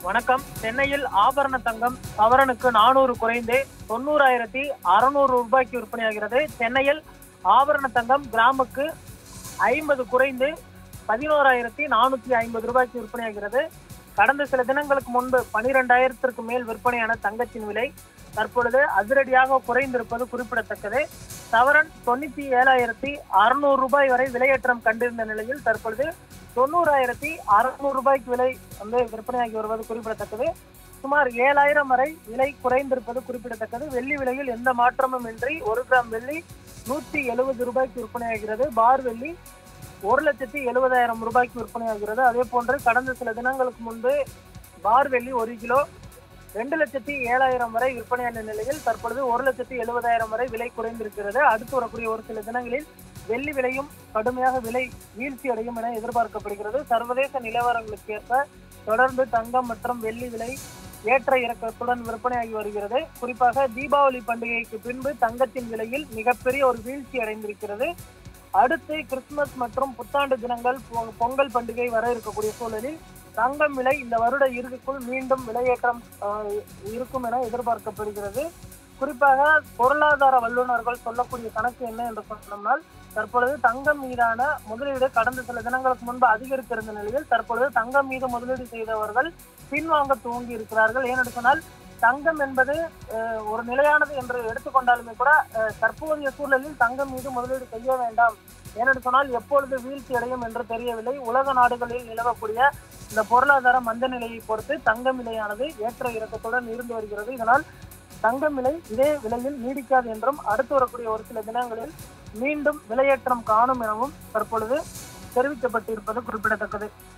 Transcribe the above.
வணக்கம். சென்னையில் ஆபரண தங்கம் சவரனுக்கு 400 குறைந்து 90,600 ரூபாய்க்கு விற்பனையாகிறது. சென்னையில் ஆபரண தங்கம் கிராமுக்கு 50 குறைந்து 11,450 ரூபாய்க்கு விற்பனையாகிறது. கடந்த சில தினங்களுக்கு முன்பு 12,000க்கு மேல் விற்பனையான தங்கத்தின் விலை தற்பொழுது அதிரடியாக குறைந்திருப்பது குறிப்பிடத்தக்கது. சவரன் 97,600 ரூபாய் வரை விலையேற்றம் கண்டிருந்த நிலையில் தற்பொழுது 90,600 ரூபாய்க்கு விலை விற்பனையாகி வருவது குறிப்பிடத்தக்கது. சுமார் 7,000 வரை விலை குறைந்திருப்பது குறிப்பிடத்தக்கது. வெள்ளி விலையில் எந்த மாற்றமும் இன்றி 1 கிராம் வெள்ளி 170 ரூபாய்க்கு விற்பனையாகிறது. பார் வெள்ளி 1,70,000 ரூபாய்க்கு விற்பனையாகிறது. அதே போன்று கடந்த சில தினங்களுக்கு முன்பு பார் வெள்ளி 1 கிலோ 2,07,000 வரை விற்பனையான நிலையில் தற்பொழுது 1,70,000 வரை விலை குறைந்திருக்கிறது. அடுத்து வரக்கூடிய ஒரு சில தினங்களில் வெள்ளி விலையும் கடுமையாக விலை வீழ்ச்சி அடையும் என எதிர்பார்க்கப்படுகிறது. சர்வதேச நிலவரங்களுக்கு ஏற்ப தொடர்ந்து தங்கம் மற்றும் வெள்ளி விலை ஏற்ற இறக்கத்துடன் விற்பனையாகி வருகிறது. குறிப்பாக தீபாவளி பண்டிகைக்கு பின்பு தங்கத்தின் விலையில் மிகப்பெரிய ஒரு வீழ்ச்சி அடைந்திருக்கிறது. அடுத்து கிறிஸ்துமஸ் மற்றும் புத்தாண்டு தினங்கள் பொங்கல் பண்டிகை வர இருக்கக்கூடிய சூழலில் தங்கம் விலை இந்த வருட இறுதிக்குள் மீண்டும் விலையேற்றம் இருக்கும் என எதிர்பார்க்கப்படுகிறது. குறிப்பாக பொருளாதார வல்லுநர்கள் சொல்லக்கூடிய கணக்கு என்ன என்று சொன்னோம்னால், தற்பொழுது தங்கம் மீதான முதலீடு கடந்த சில தினங்களுக்கு முன்பு அதிகரித்திருந்த நிலையில் தற்பொழுது தங்கம் மீது முதலீடு செய்தவர்கள் பின்வாங்க துவங்கி இருக்கிறார்கள். ஏனென்று சொன்னால் தங்கம் என்பது ஒரு நிலையானது என்று எடுத்துக்கொண்டாலுமே கூட தற்போதைய சூழலில் தங்கம் மீது முதலீடு செய்ய வேண்டாம். ஏனென்று சொன்னால் எப்பொழுது வீழ்ச்சி அடையும் என்று தெரியவில்லை. உலக நாடுகளில் நிலவக்கூடிய இந்த பொருளாதார மந்த நிலையை பொறுத்து தங்கம் விலையானது ஏற்ற இறக்கத்துடன் இருந்து வருகிறது. இதனால் தங்கம் விலை இதே விலையில் நீடிக்காது என்றும் அடுத்து வரக்கூடிய ஒரு சில தினங்களில் மீண்டும் விலையேற்றம் காணும் எனவும் தற்பொழுது தெரிவிக்கப்பட்டிருப்பது குறிப்பிடத்தக்கது.